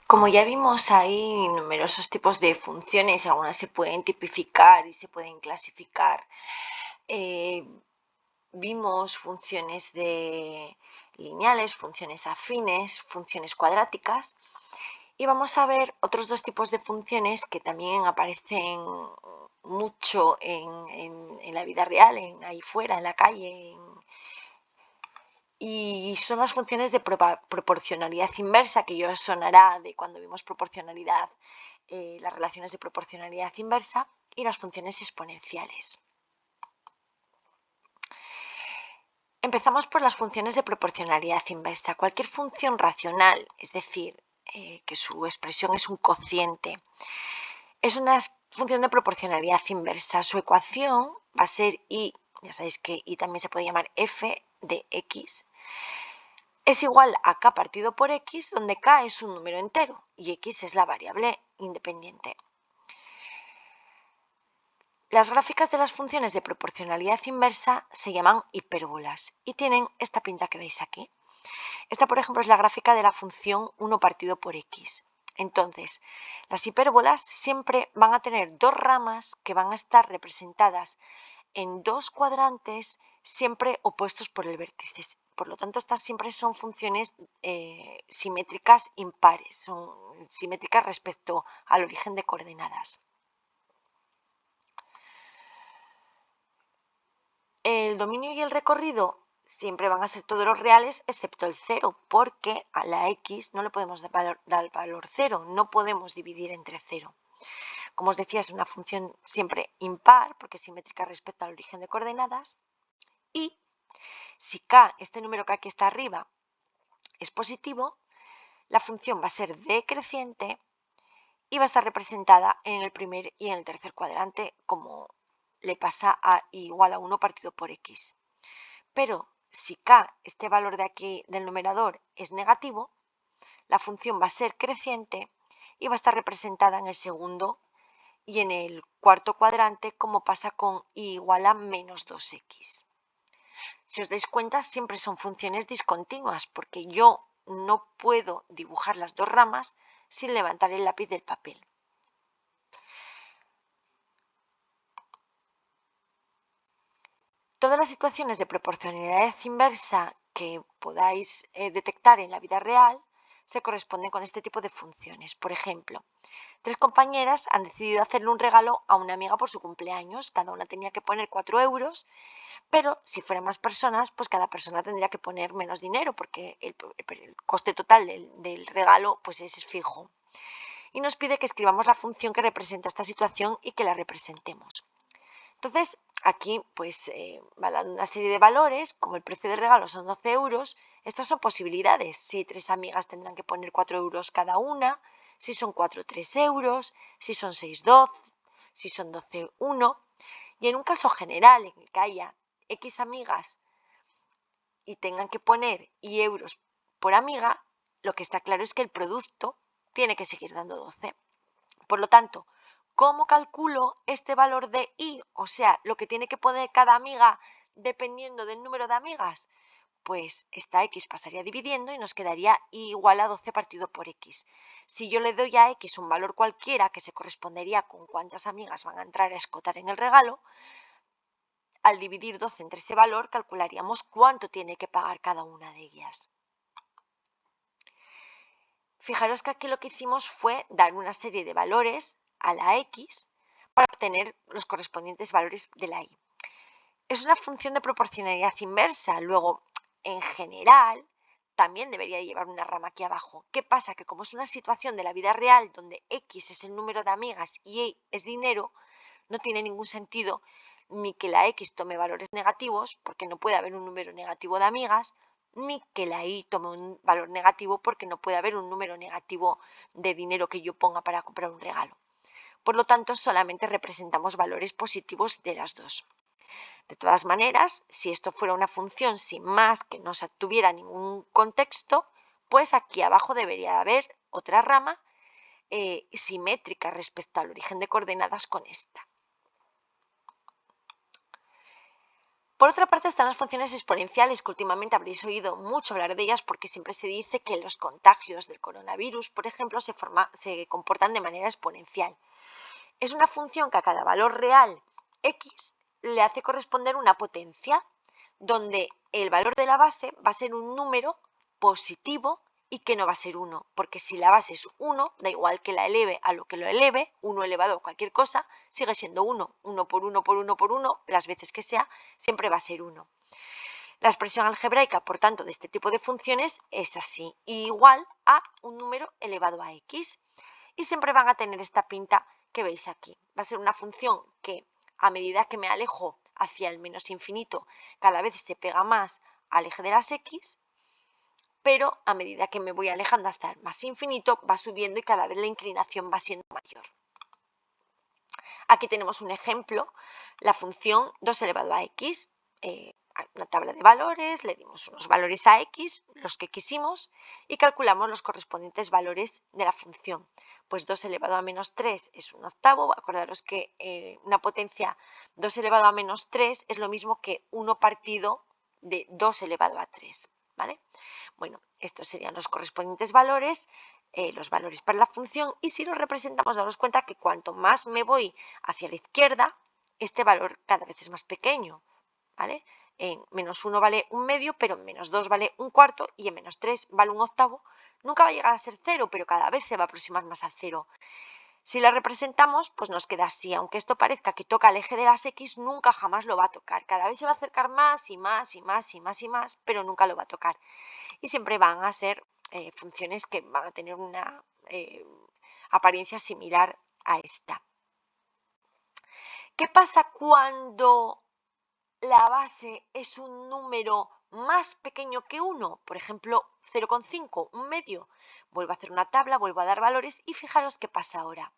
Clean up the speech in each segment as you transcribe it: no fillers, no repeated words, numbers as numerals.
Como ya vimos, hay numerosos tipos de funciones, algunas se pueden tipificar y se pueden clasificar. Eh, Vimos funciones lineales, funciones afines, funciones cuadráticas, y vamos a ver otros dos tipos de funciones que también aparecen mucho en la vida real, ahí fuera, en la calle, y son las funciones de proporcionalidad inversa, que ya os sonará de cuando vimos proporcionalidad, las relaciones de proporcionalidad inversa, y las funciones exponenciales. Empezamos por las funciones de proporcionalidad inversa. Cualquier función racional, es decir, que su expresión es un cociente, es una función de proporcionalidad inversa. Su ecuación va a ser y, ya sabéis que y también se puede llamar f de x, es igual a k partido por x, donde k es un número entero y x es la variable independiente. Las gráficas de las funciones de proporcionalidad inversa se llaman hipérbolas y tienen esta pinta que veis aquí. Esta, por ejemplo, es la gráfica de la función 1 partido por x. Entonces, las hipérbolas siempre van a tener dos ramas que van a estar representadas en dos cuadrantes siempre opuestos por el vértice. Por lo tanto, estas siempre son funciones simétricas impares, son simétricas respecto al origen de coordenadas. El dominio y el recorrido siempre van a ser todos los reales excepto el 0, porque a la x no le podemos dar valor 0, no podemos dividir entre 0. Como os decía, es una función siempre impar, porque es simétrica respecto al origen de coordenadas, y si k, este número que aquí está arriba, es positivo, la función va a ser decreciente y va a estar representada en el primer y en el tercer cuadrante, como le pasa a i igual a 1 partido por x. Pero si k, este valor de aquí del numerador, es negativo, la función va a ser creciente y va a estar representada en el segundo y en el cuarto cuadrante, como pasa con i igual a menos 2x. Si os dais cuenta, siempre son funciones discontinuas, porque yo no puedo dibujar las dos ramas sin levantar el lápiz del papel. Todas las situaciones de proporcionalidad inversa que podáis detectar en la vida real se corresponden con este tipo de funciones. Por ejemplo, tres compañeras han decidido hacerle un regalo a una amiga por su cumpleaños. Cada una tenía que poner 4 euros, pero si fueran más personas, pues cada persona tendría que poner menos dinero, porque el coste total del regalo pues es fijo. Y nos pide que escribamos la función que representa esta situación y que la representemos. Entonces, aquí pues va dando una serie de valores, como el precio del regalo son 12 euros, estas son posibilidades. Si tres amigas tendrán que poner 4 euros cada una, si son 4, 3 euros, si son 6, 12, si son 12, 1. Y en un caso general en el que haya X amigas y tengan que poner y euros por amiga, lo que está claro es que el producto tiene que seguir dando 12. Por lo tanto, ¿cómo calculo este valor de i? O sea, lo que tiene que poner cada amiga dependiendo del número de amigas. Pues esta x pasaría dividiendo y nos quedaría i igual a 12 partido por x. Si yo le doy a x un valor cualquiera que se correspondería con cuántas amigas van a entrar a escotar en el regalo, al dividir 12 entre ese valor calcularíamos cuánto tiene que pagar cada una de ellas. Fijaros que aquí lo que hicimos fue dar una serie de valores a la x para obtener los correspondientes valores de la y. Es una función de proporcionalidad inversa. Luego, en general, también debería llevar una rama aquí abajo. ¿Qué pasa? Que como es una situación de la vida real donde x es el número de amigas y y es dinero, no tiene ningún sentido ni que la x tome valores negativos, porque no puede haber un número negativo de amigas, ni que la y tome un valor negativo, porque no puede haber un número negativo de dinero que yo ponga para comprar un regalo. Por lo tanto, solamente representamos valores positivos de las dos. De todas maneras, si esto fuera una función sin más que no tuviera ningún contexto, pues aquí abajo debería haber otra rama simétrica respecto al origen de coordenadas con esta. Por otra parte están las funciones exponenciales, que últimamente habréis oído mucho hablar de ellas porque siempre se dice que los contagios del coronavirus, por ejemplo, se comportan de manera exponencial. Es una función que a cada valor real x le hace corresponder una potencia, donde el valor de la base va a ser un número positivo y que no va a ser 1, porque si la base es 1, da igual que la eleve a lo que lo eleve, 1 elevado a cualquier cosa, sigue siendo 1, 1 por 1 por 1 por 1, las veces que sea, siempre va a ser 1. La expresión algebraica, por tanto, de este tipo de funciones es así, igual a un número elevado a x, y siempre van a tener esta pinta que veis aquí. Va a ser una función que a medida que me alejo hacia el menos infinito, cada vez se pega más al eje de las x, pero a medida que me voy alejando hasta el más infinito, va subiendo y cada vez la inclinación va siendo mayor. Aquí tenemos un ejemplo, la función 2 elevado a x, una tabla de valores, le dimos unos valores a x, los que quisimos, y calculamos los correspondientes valores de la función. Pues 2 elevado a menos 3 es un octavo. Acordaros que una potencia 2 elevado a menos 3 es lo mismo que 1 partido de 2 elevado a 3, ¿vale? Bueno, estos serían los correspondientes valores, los valores para la función, y si los representamos, daros cuenta que cuanto más me voy hacia la izquierda, este valor cada vez es más pequeño, ¿vale? En menos 1 vale un medio, pero en menos 2 vale un cuarto y en menos 3 vale un octavo. Nunca va a llegar a ser 0, pero cada vez se va a aproximar más a 0. Si la representamos, pues nos queda así. Aunque esto parezca que toca el eje de las x, nunca jamás lo va a tocar. Cada vez se va a acercar más y más y más y más y más, pero nunca lo va a tocar. Y siempre van a ser funciones que van a tener una apariencia similar a esta. ¿Qué pasa cuando la base es un número más pequeño que 1? Por ejemplo, 0,5, un medio. Vuelvo a hacer una tabla, vuelvo a dar valores y fijaros qué pasa ahora.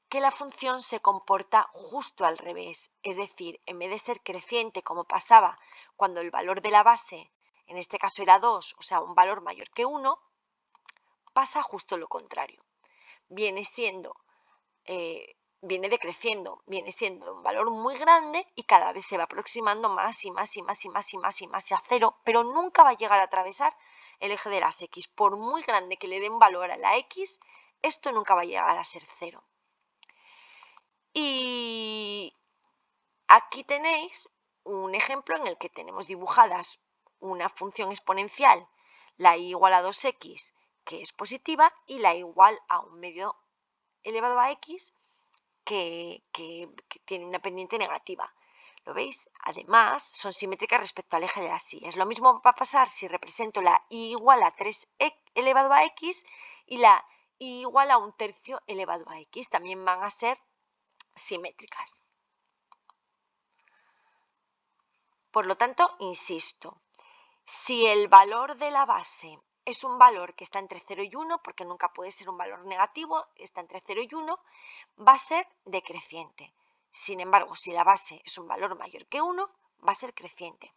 Que la función se comporta justo al revés, es decir, en vez de ser creciente como pasaba cuando el valor de la base, en este caso era 2, o sea, un valor mayor que 1, pasa justo lo contrario. Viene decreciendo, viene siendo un valor muy grande y cada vez se va aproximando más y más y más y más y más y más a 0, pero nunca va a llegar a atravesar el eje de las x. Por muy grande que le den valor a la x, esto nunca va a llegar a ser 0. Y aquí tenéis un ejemplo en el que tenemos dibujadas una función exponencial, la y igual a 2x, que es positiva, y la igual a un medio elevado a x, que tiene una pendiente negativa. ¿Lo veis? Además, son simétricas respecto al eje de las y. Es lo mismo va a pasar si represento la y igual a 3 elevado a x y la y igual a un tercio elevado a x. También van a ser simétricas. Por lo tanto, insisto, si el valor de la base es un valor que está entre 0 y 1, porque nunca puede ser un valor negativo, está entre 0 y 1, va a ser decreciente. Sin embargo, si la base es un valor mayor que 1, va a ser creciente.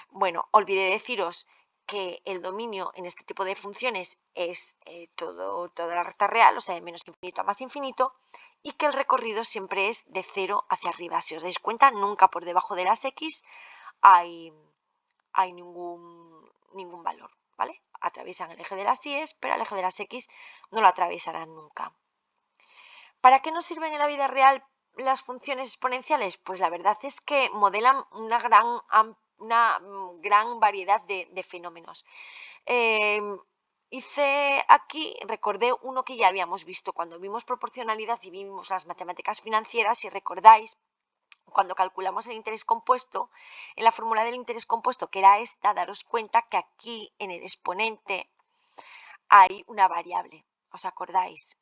Bueno, olvidé deciros que el dominio en este tipo de funciones es toda la recta real, o sea, de menos infinito a más infinito, y que el recorrido siempre es de 0 hacia arriba. Si os dais cuenta, nunca por debajo de las x hay ningún valor, ¿vale? Atraviesan el eje de las y, pero el eje de las x no lo atravesarán nunca. ¿Para qué nos sirven en la vida real las funciones exponenciales? Pues la verdad es que modelan una gran variedad de fenómenos. Recordé uno que ya habíamos visto cuando vimos proporcionalidad y vimos las matemáticas financieras, si recordáis, cuando calculamos el interés compuesto, en la fórmula del interés compuesto, que era esta, daros cuenta que aquí en el exponente hay una variable, ¿os acordáis?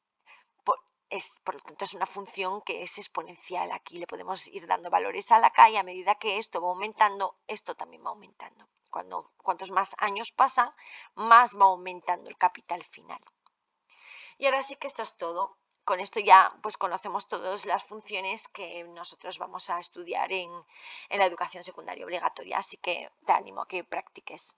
Por lo tanto, es una función que es exponencial. Aquí le podemos ir dando valores a la k y a medida que esto va aumentando, esto también va aumentando. Cuantos más años pasan, más va aumentando el capital final. Y ahora sí que esto es todo. Con esto ya pues conocemos todas las funciones que nosotros vamos a estudiar en la educación secundaria obligatoria, así que te animo a que practiques.